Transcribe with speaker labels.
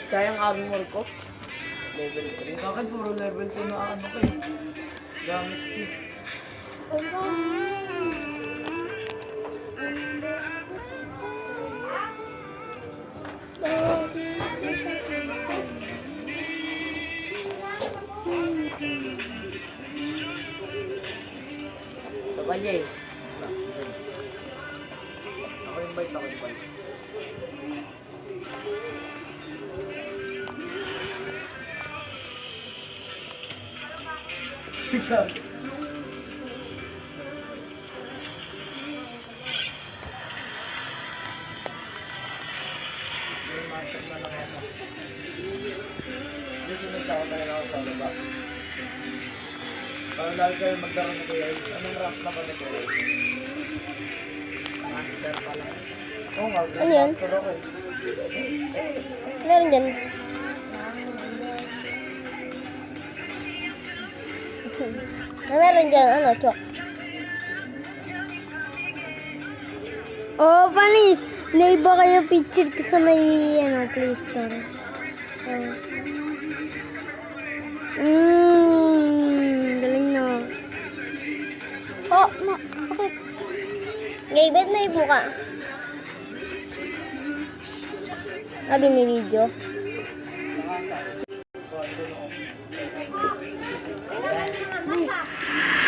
Speaker 1: Sayang armor ko. Level 3.
Speaker 2: Bakit puro level 2 na ano kayo? Gamit ko.
Speaker 1: Sabay niya eh.
Speaker 2: Ako invite, ako invite. May master na lang ako. Hindi sinunod ako talaga ako sa baba. Para lagi kayo magdaro na kuya. Anong rank na ba na kuya?
Speaker 1: Master pala.
Speaker 2: Oo nga,
Speaker 3: Ano yan?
Speaker 2: master ako eh.
Speaker 3: Meron dyan. Meron dyan, ano, chok. Oh, panis! Naiba kayo picture ko sa may, ano, Play Store. Galing na. Oh, okay. Gay, ba't naibo ka? Sabi ni video.
Speaker 2: So, andun ako.
Speaker 1: Ayan.